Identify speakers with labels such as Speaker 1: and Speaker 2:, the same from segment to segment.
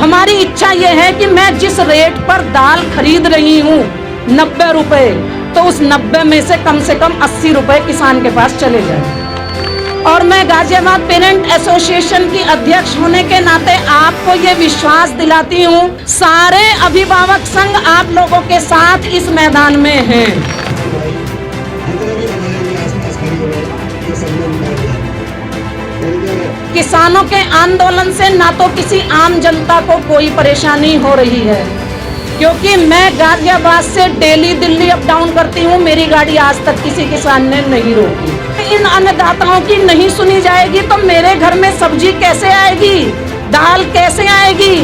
Speaker 1: हमारी इच्छा ये है कि मैं जिस रेट पर दाल खरीद रही हूँ 90 रुपए, तो उस 90 में से कम 80 रुपए किसान के पास चले जाए। और मैं गाजियाबाद पेरेंट एसोसिएशन की अध्यक्ष होने के नाते आपको ये विश्वास दिलाती हूँ, सारे अभिभावक संघ आप लोगों के साथ इस मैदान में हैं। किसानों के आंदोलन से ना तो किसी आम जनता को कोई परेशानी हो रही है, क्योंकि मैं गाजियाबाद से डेली दिल्ली अप डाउन करती हूँ, मेरी गाड़ी आज तक किसी किसान ने नहीं रोकी। इन अन्नदाताओं की नहीं सुनी जाएगी तो मेरे घर में सब्जी कैसे आएगी, दाल कैसे आएगी?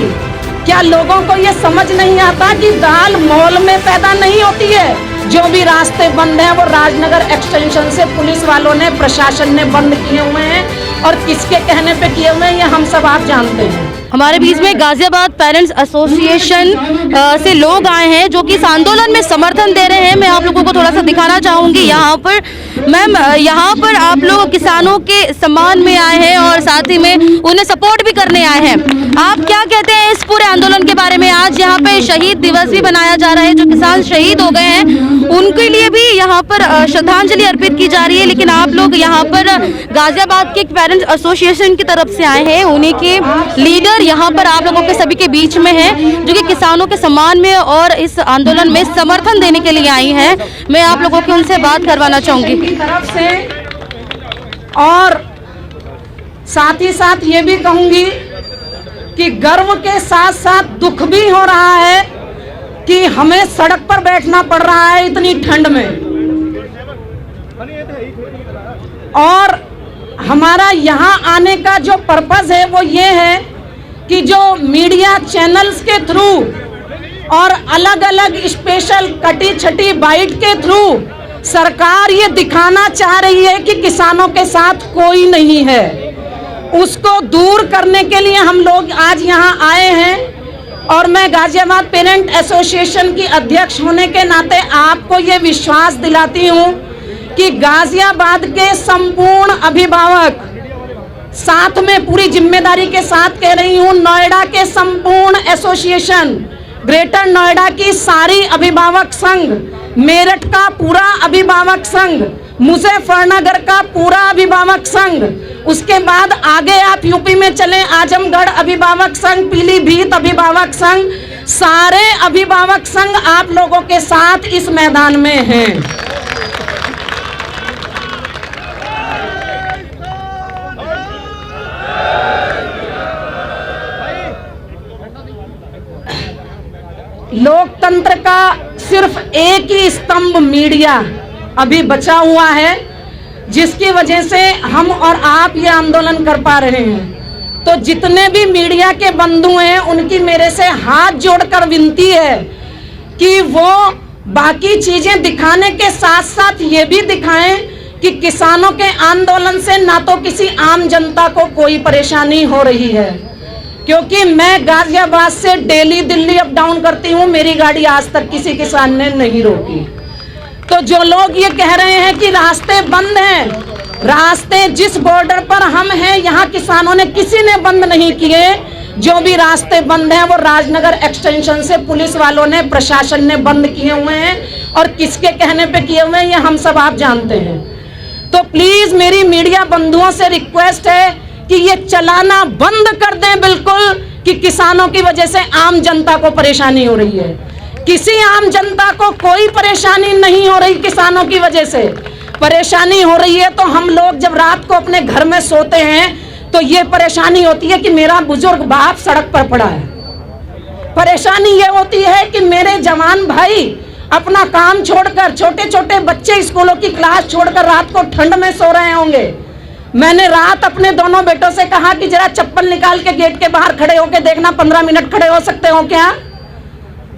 Speaker 1: क्या लोगों को ये समझ नहीं आता कि दाल मॉल में पैदा नहीं होती है? जो भी रास्ते बंद हैं वो राजनगर एक्सटेंशन से पुलिस वालों ने, प्रशासन ने बंद किए हुए हैं, और किसके कहने पे किए हुए हैं ये हम सब आप जानते हैं।
Speaker 2: हमारे बीच में गाजियाबाद पेरेंट्स एसोसिएशन से लोग आए हैं जो कि इस आंदोलन में समर्थन दे रहे हैं। मैं आप लोगों को थोड़ा सा दिखाना चाहूँगी। यहाँ पर मैम, यहाँ पर आप लोग किसानों के सम्मान में आए हैं और साथ ही में उन्हें सपोर्ट भी करने आए हैं। आप क्या कहते हैं इस पूरे आंदोलन के बारे में? आज यहाँ पे शहीद दिवस भी मनाया जा रहा है, जो किसान शहीद हो गए हैं उनके लिए भी यहाँ पर श्रद्धांजलि अर्पित की जा रही है। लेकिन आप लोग यहाँ पर गाजियाबाद के पेरेंट्स एसोसिएशन की तरफ से आए हैं, उन्हीं के लीडर यहाँ पर आप लोगों के सभी के बीच में है, जो कि किसानों के सम्मान में और इस आंदोलन में समर्थन देने के लिए आई हैं। मैं आप लोगों की उनसे बात करवाना चाहूंगी
Speaker 1: तरफ से, और साथ ही साथ ये भी कहूंगी कि गर्व के साथ साथ दुख भी हो रहा है कि हमें सड़क पर बैठना पड़ रहा है इतनी ठंड में। और हमारा यहाँ आने का जो पर्पस है वो ये है कि जो मीडिया चैनल्स के थ्रू और अलग अलग स्पेशल कटी छटी बाइट के थ्रू सरकार ये दिखाना चाह रही है कि किसानों के साथ कोई नहीं है, उसको दूर करने के लिए हम लोग आज यहाँ आए हैं। और मैं गाजियाबाद पेरेंट एसोसिएशन की अध्यक्ष होने के नाते आपको ये विश्वास दिलाती हूँ कि गाजियाबाद के संपूर्ण अभिभावक, साथ में पूरी जिम्मेदारी के साथ कह रही हूँ, नोएडा के संपूर्ण एसोसिएशन, ग्रेटर नोएडा की सारी अभिभावक संघ, मेरठ का पूरा अभिभावक संघ, मुजफ्फरनगर का पूरा अभिभावक संघ, उसके बाद आगे आप यूपी में चलें, आजमगढ़ अभिभावक संघ, पीलीभीत अभिभावक संघ, सारे अभिभावक संघ आप लोगों के साथ इस मैदान में हैं। लोकतंत्र का सिर्फ एक ही स्तंभ मीडिया अभी बचा हुआ है, जिसकी वजह से हम और आप ये आंदोलन कर पा रहे हैं। तो जितने भी मीडिया के बंधु हैं उनकी मेरे से हाथ जोड़कर विनती है कि वो बाकी चीजें दिखाने के साथ साथ ये भी दिखाएं कि किसानों के आंदोलन से ना तो किसी आम जनता को कोई परेशानी हो रही है, क्योंकि मैं गाजियाबाद से डेली दिल्ली अप डाउन करती हूँ, मेरी गाड़ी आज तक किसी किसान ने नहीं रोकी। तो जो लोग ये कह रहे हैं कि रास्ते बंद हैं, रास्ते जिस बॉर्डर पर हम हैं यहाँ किसानों ने किसी ने बंद नहीं किए। जो भी रास्ते बंद हैं वो राजनगर एक्सटेंशन से पुलिस वालों ने, प्रशासन ने बंद किए हुए हैं, और किसके कहने पे किए हुए हैं ये हम सब आप जानते हैं। तो प्लीज मेरी मीडिया बंधुओं से रिक्वेस्ट है कि ये चलाना बंद कर दें बिल्कुल, कि किसानों की वजह से आम जनता को परेशानी हो रही है। किसी आम जनता को कोई परेशानी नहीं हो रही, किसानों की वजह से परेशानी हो रही है। तो हम लोग जब रात को अपने घर में सोते हैं तो ये परेशानी होती है कि मेरा बुजुर्ग बाप सड़क पर पड़ा है, परेशानी ये होती है कि मेरे जवान भाई अपना काम छोड़कर, छोटे छोटे बच्चे स्कूलों की क्लास छोड़कर रात को ठंड में सो रहे होंगे। मैंने रात अपने दोनों बेटों से कहा कि जरा चप्पल निकाल के गेट के बाहर खड़े होके देखना, 15 मिनट खड़े हो सकते हो क्या?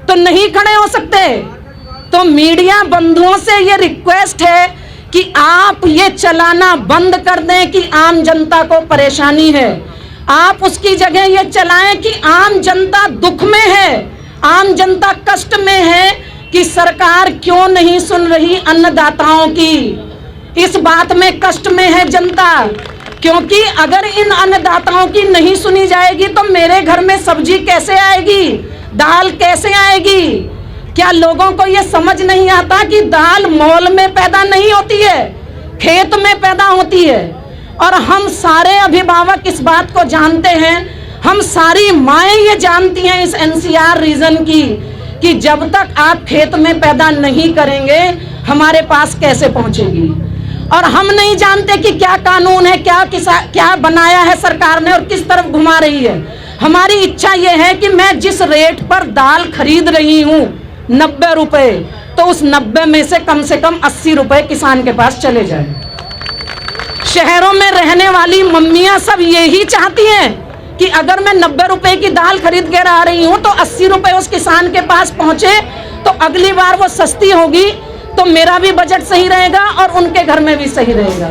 Speaker 1: तो नहीं खड़े हो सकते। तो मीडिया बंधुओं से ये रिक्वेस्ट है कि आप ये चलाना बंद कर दें कि आम जनता को परेशानी है। आप उसकी जगह ये चलाएं कि आम जनता दुख में है, आम जनता कष्ट में है कि सरकार क्यों नहीं सुन रही अन्नदाताओं की। इस बात में कष्ट में है जनता। क्योंकि अगर इन अन्नदाताओं की नहीं सुनी जाएगी तो मेरे घर में सब्जी कैसे आएगी, दाल कैसे आएगी? क्या लोगों को ये समझ नहीं आता कि दाल मॉल में पैदा नहीं होती है, खेत में पैदा होती है? और हम सारे अभिभावक इस बात को जानते हैं, हम सारी माएँ ये जानती हैं इस एनसीआर रीजन की, कि जब तक आप खेत में पैदा नहीं करेंगे हमारे पास कैसे पहुंचेगी। और हम नहीं जानते कि क्या कानून है, क्या बनाया है सरकार ने और किस तरफ घुमा रही है। हमारी इच्छा यह है कि मैं जिस रेट पर दाल खरीद रही हूँ 90 रुपए, तो उस 90 में से कम 80 रुपए किसान के पास चले जाए। शहरों में रहने वाली मम्मियाँ सब यही चाहती हैं कि अगर मैं 90 रुपए की दाल खरीद के ला रही हूँ तो 80 रुपए उस किसान के पास पहुंचे, तो अगली बार वो सस्ती होगी, तो मेरा भी बजट सही रहेगा और उनके घर में भी सही रहेगा।